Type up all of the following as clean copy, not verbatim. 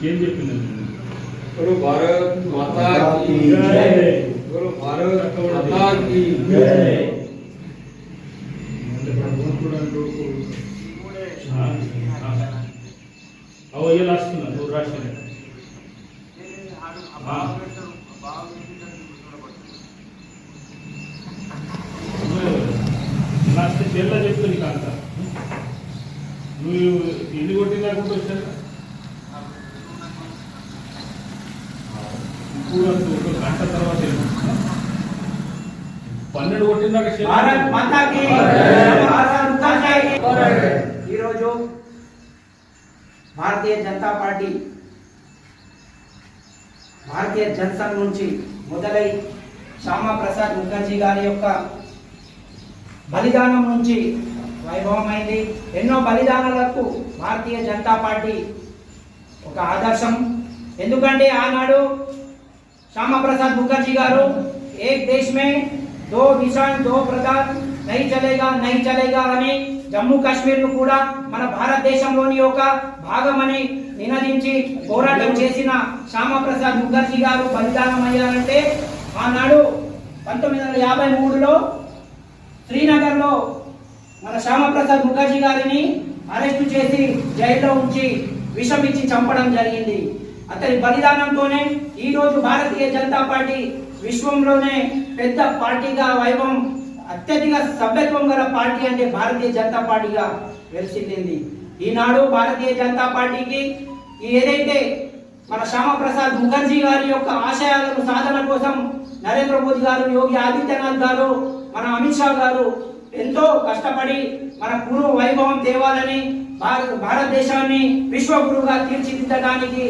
ఏం చెప్పిందండి? गुरु भारत माता की जय। गुरु भारत माता की जय। అవ ఏ రాస్తున్నా నువ్వు రాసిన రాస్తే తెల్ల చెప్తా నీకు అంత నువ్వు ఎన్ని కొట్టింది అనుకుంటూ వచ్చారు ఇప్పుడు ఒక గంట తర్వాత 12 కొట్టిందాక ఈరోజు భారతీయ జనతా పార్టీ భారతీయ జనసంఘ్ నుంచి మొదలై శ్యామా ప్రసాద్ ముఖర్జీ గారి యొక్క బలిదానం నుంచి వైభవమైంది. ఎన్నో బలిదానాలకు భారతీయ జనతా పార్టీ ఒక ఆదర్శం. ఎందుకంటే ఆనాడు శ్యామా ప్రసాద్ ముఖర్జీ గారు ఏక్ దేశ్ మే దో నిషాన్ దో ప్రధాన్ నహీ చలేగా అని జమ్మూ కాశ్మీర్ ను కూడా మన భారతదేశంలోని ఒక భాగమని నినదించి పోరాటం చేసిన శ్యామా ప్రసాద్ ముఖర్జీ గారు బలిదానం అయ్యారంటే ఆనాడు 1953లో శ్రీనగర్లో మన శ్యామా ప్రసాద్ ముఖర్జీ గారిని అరెస్టు చేసి జైల్లో ఉంచి విషం ఇచ్చి చంపడం జరిగింది. అతని బలిదానంతోనే ఈ రోజు భారతీయ జనతా పార్టీ విశ్వంలోనే పెద్ద పార్టీగా వైభవం అత్యధిక సభ్యత్వం గల పార్టీ అంటే భారతీయ జనతా పార్టీగా వెలిసింది. ఈనాడు భారతీయ జనతా పార్టీకి ఏదైతే మన శ్యామా ప్రసాద్ ముఖర్జీ గారి యొక్క ఆశయాలను సాధన కోసం నరేంద్ర మోదీ గారు, యోగి ఆదిత్యనాథ్ గారు, మన అమిత్ షా గారు ఎంతో కష్టపడి మన పూర్వ వైభవం తేవాలని భారతదేశాన్ని విశ్వగురువుగా తీర్చిదిద్దడానికి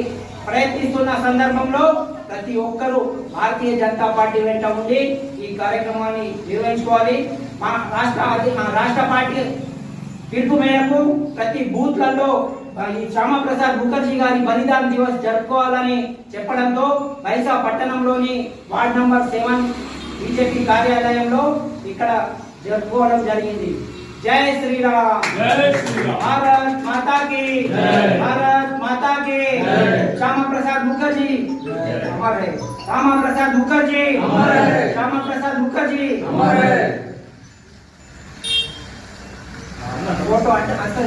ప్రయత్నిస్తున్న సందర్భంలో ప్రతి ఒక్కరూ భారతీయ జనతా పార్టీ వెంట ఉండి ఈ కార్యక్రమాన్ని నిర్వహించుకోవాలి. మా రాష్ట్ర పార్టీ పిలుపు మేరకు ప్రతి బూత్లలో ఈ శ్యామా ప్రసాద్ ముఖర్జీ గారి బలిదాన దివస్ జరుపుకోవాలని చెప్పడంతో బైసా పట్టణంలోని వార్డ్ నంబర్ 7 బీజేపీ కార్యాలయంలో ఇక్కడ జరుపుకోవడం జరిగింది. జై శ్రీరామ్, భారత్ మాతా की भारत माता की। श्यामा प्रसाद मुखर्जी अमर है, श्यामा प्रसाद मुखर्जी अमर है, श्यामा प्रसाद मुखर्जी अमर है। फोटो अच्छा